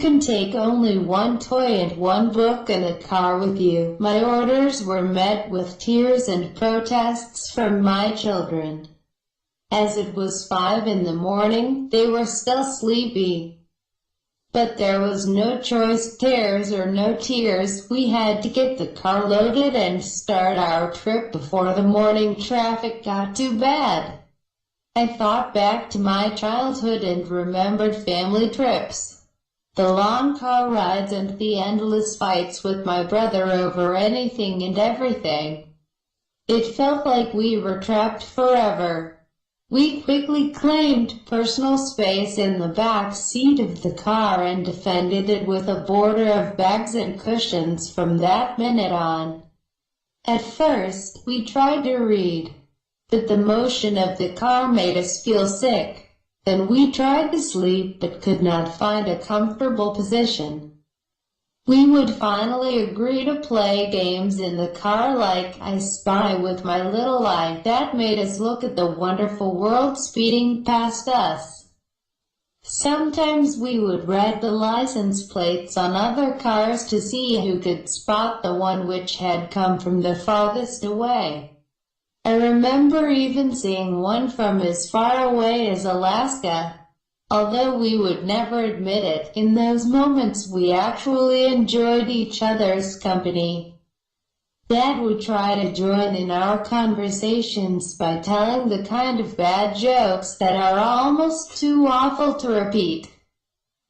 can take only one toy and one book in the car with you. My orders were met with tears and protests from my children. As it was 5 in the morning, they were still sleepy. But there was no choice, tears or no tears, we had to get the car loaded and start our trip before the morning traffic got too bad. I thought back to my childhood and remembered family trips, the long car rides and the endless fights with my brother over anything and everything. It felt like we were trapped forever. We quickly claimed personal space in the back seat of the car and defended it with a border of bags and cushions from that minute on. At first, we tried to read, but the motion of the car made us feel sick. Then we tried to sleep but could not find a comfortable position. We would finally agree to play games in the car like I Spy with my little eye that made us look at the wonderful world speeding past us. Sometimes we would read the license plates on other cars to see who could spot the one which had come from the farthest away. I remember even seeing one from as far away as Alaska. Although we would never admit it, in those moments we actually enjoyed each other's company. Dad would try to join in our conversations by telling the kind of bad jokes that are almost too awful to repeat.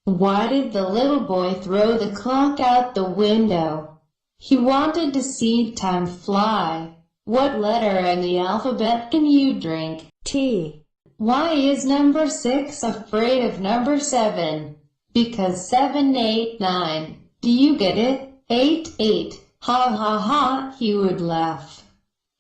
Why did the little boy throw the clock out the window? He wanted to see time fly. What letter in the alphabet can you drink? T. Why is number 6 afraid of number 7? Because 7, 8, 9. Do you get it? 8, 8. Ha ha ha, he would laugh,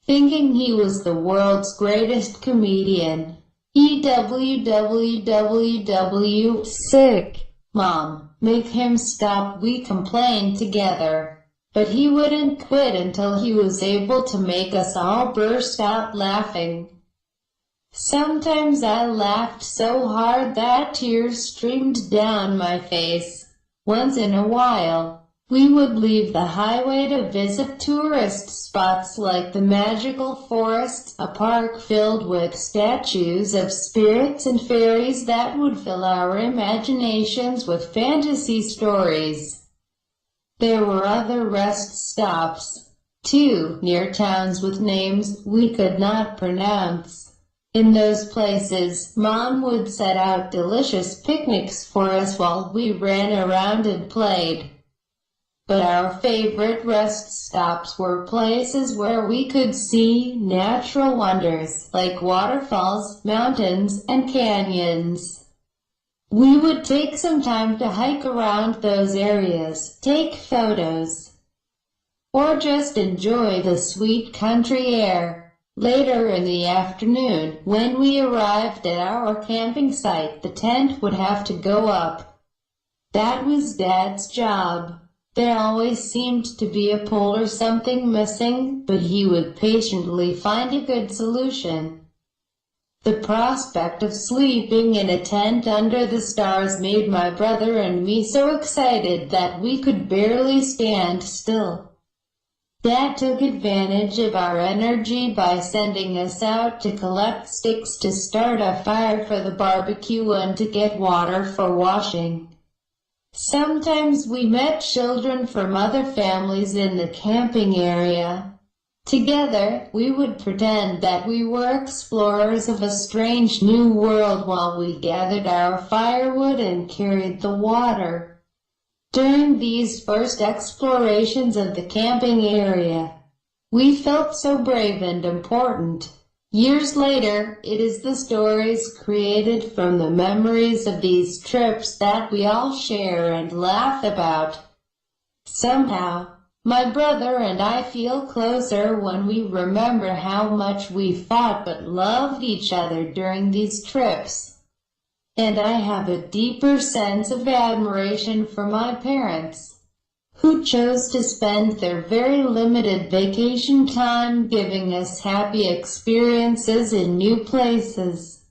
thinking he was the world's greatest comedian. EWWWW. Sick. Mom, make him stop, we complained together. But he wouldn't quit until he was able to make us all burst out laughing. Sometimes I laughed so hard that tears streamed down my face. Once in a while, we would leave the highway to visit tourist spots like the magical forest, a park filled with statues of spirits and fairies that would fill our imaginations with fantasy stories. There were other rest stops, too, near towns with names we could not pronounce. In those places, Mom would set out delicious picnics for us while we ran around and played. But our favorite rest stops were places where we could see natural wonders like waterfalls, mountains, and canyons. We would take some time to hike around those areas, take photos, or just enjoy the sweet country air. Later in the afternoon, when we arrived at our camping site, the tent would have to go up. That was Dad's job. There always seemed to be a pole or something missing, but he would patiently find a good solution. The prospect of sleeping in a tent under the stars made my brother and me so excited that we could barely stand still. Dad took advantage of our energy by sending us out to collect sticks to start a fire for the barbecue and to get water for washing. Sometimes we met children from other families in the camping area. Together, we would pretend that we were explorers of a strange new world while we gathered our firewood and carried the water. During these first explorations of the camping area, we felt so brave and important. Years later, it is the stories created from the memories of these trips that we all share and laugh about. Somehow, my brother and I feel closer when we remember how much we fought but loved each other during these trips. And I have a deeper sense of admiration for my parents, who chose to spend their very limited vacation time giving us happy experiences in new places.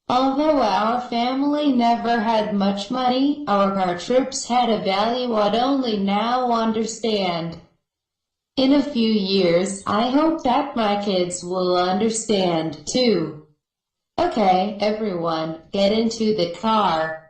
Although our family never had much money, our car trips had a value I'd only now understand. In a few years, I hope that my kids will understand, too. Okay, everyone, get into the car.